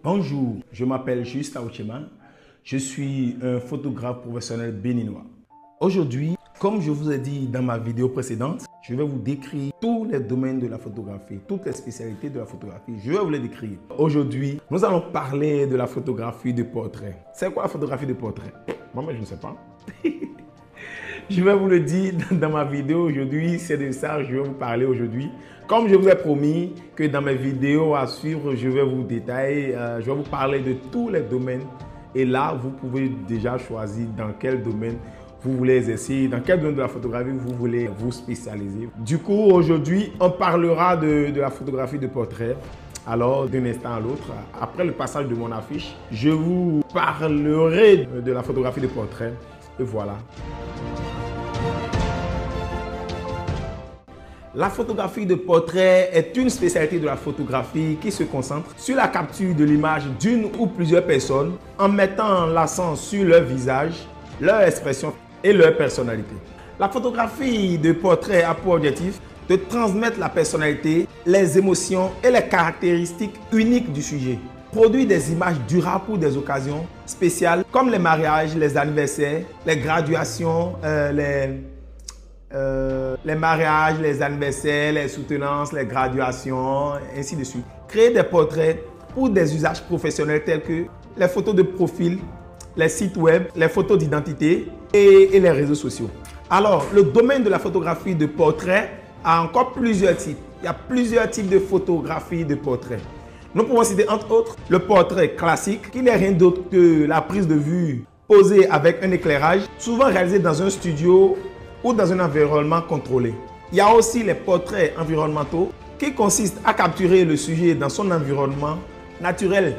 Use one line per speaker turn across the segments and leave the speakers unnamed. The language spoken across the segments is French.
Bonjour, je m'appelle Juste Aouchema. Je suis un photographe professionnel béninois. Aujourd'hui, comme je vous ai dit dans ma vidéo précédente, je vais vous décrire tous les domaines de la photographie, toutes les spécialités de la photographie. Je vais vous les décrire. Aujourd'hui, nous allons parler de la photographie de portrait. C'est quoi la photographie de portrait? Moi, je ne sais pas. Je vais vous le dire dans ma vidéo aujourd'hui, c'est de ça que je vais vous parler aujourd'hui. Comme je vous ai promis que dans mes vidéos à suivre, je vais vous détailler, je vais vous parler de tous les domaines. Et là, vous pouvez déjà choisir dans quel domaine vous voulez exercer, dans quel domaine de la photographie vous voulez vous spécialiser. Du coup, aujourd'hui, on parlera de la photographie de portrait. Alors, d'un instant à l'autre, après le passage de mon affiche, je vous parlerai de la photographie de portrait. Et voilà. La photographie de portrait est une spécialité de la photographie qui se concentre sur la capture de l'image d'une ou plusieurs personnes en mettant l'accent sur leur visage, leur expression et leur personnalité. La photographie de portrait a pour objectif de transmettre la personnalité, les émotions et les caractéristiques uniques du sujet. Produire des images durables pour des occasions spéciales comme les mariages, les anniversaires, les graduations, les mariages, les anniversaires, les soutenances, les graduations, ainsi de suite. Créer des portraits pour des usages professionnels tels que les photos de profil, les sites web, les photos d'identité et les réseaux sociaux. Alors, le domaine de la photographie de portrait a encore plusieurs types. Il y a plusieurs types de photographie de portrait. Nous pouvons citer entre autres le portrait classique, qui n'est rien d'autre que la prise de vue posée avec un éclairage, souvent réalisé dans un studio ou dans un environnement contrôlé. Il y a aussi les portraits environnementaux qui consistent à capturer le sujet dans son environnement naturel,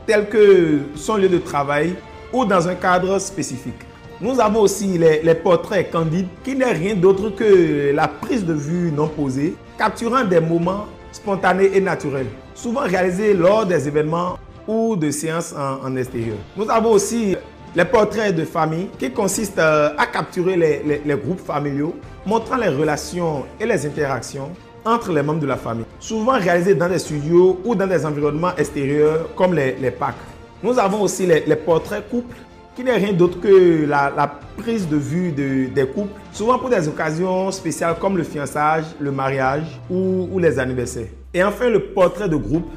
tel que son lieu de travail ou dans un cadre spécifique. Nous avons aussi les portraits candides qui n'est rien d'autre que la prise de vue non posée, capturant des moments spontanés et naturels, souvent réalisés lors des événements ou de séances en extérieur. Nous avons aussi les portraits de famille qui consistent à capturer les groupes familiaux, montrant les relations et les interactions entre les membres de la famille, souvent réalisés dans des studios ou dans des environnements extérieurs comme les parcs. Nous avons aussi les portraits couples qui n'est rien d'autre que la prise de vue des couples, souvent pour des occasions spéciales comme le fiançage, le mariage ou les anniversaires. Et enfin, le portrait de groupe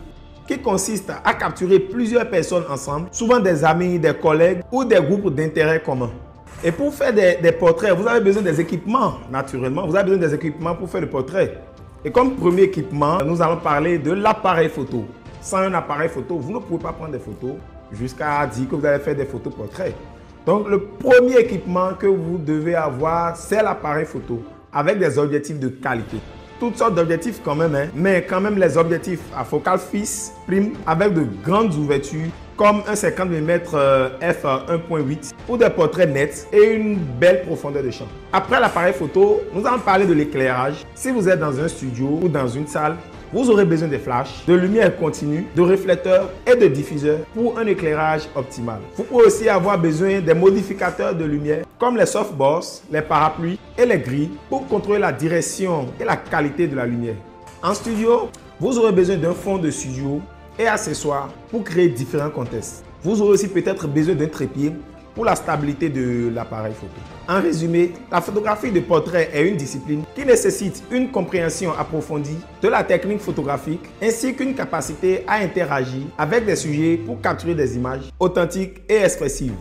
qui consiste à capturer plusieurs personnes ensemble, souvent des amis, des collègues ou des groupes d'intérêt communs. Et pour faire des portraits, vous avez besoin des équipements, naturellement. Vous avez besoin des équipements pour faire le portrait. Et comme premier équipement, nous allons parler de l'appareil photo. Sans un appareil photo, vous ne pouvez pas prendre des photos jusqu'à dire que vous allez faire des photos portraits. Donc, le premier équipement que vous devez avoir, c'est l'appareil photo avec des objectifs de qualité. Toutes sortes d'objectifs quand même, mais quand même les objectifs à focale fixe, prime, avec de grandes ouvertures, comme un 50 mm f1.8 pour des portraits nets et une belle profondeur de champ. Après l'appareil photo, nous allons parler de l'éclairage. Si vous êtes dans un studio ou dans une salle, vous aurez besoin de flashs, de lumière continue, de réflecteurs et de diffuseurs pour un éclairage optimal. Vous pouvez aussi avoir besoin des modificateurs de lumière comme les softbox, les parapluies et les grilles pour contrôler la direction et la qualité de la lumière. En studio, vous aurez besoin d'un fond de studio et accessoires pour créer différents contextes. Vous aurez aussi peut-être besoin d'un trépied pour la stabilité de l'appareil photo. En résumé, la photographie de portrait est une discipline qui nécessite une compréhension approfondie de la technique photographique ainsi qu'une capacité à interagir avec des sujets pour capturer des images authentiques et expressives.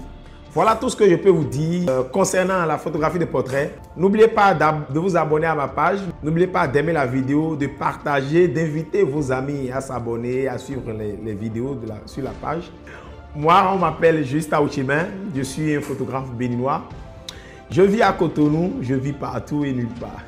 Voilà tout ce que je peux vous dire concernant la photographie de portrait. N'oubliez pas de vous abonner à ma page. N'oubliez pas d'aimer la vidéo, de partager, d'inviter vos amis à s'abonner, à suivre les vidéos sur la page. Moi, on m'appelle Juste Aouchema, je suis un photographe béninois. Je vis à Cotonou, je vis partout et nulle part.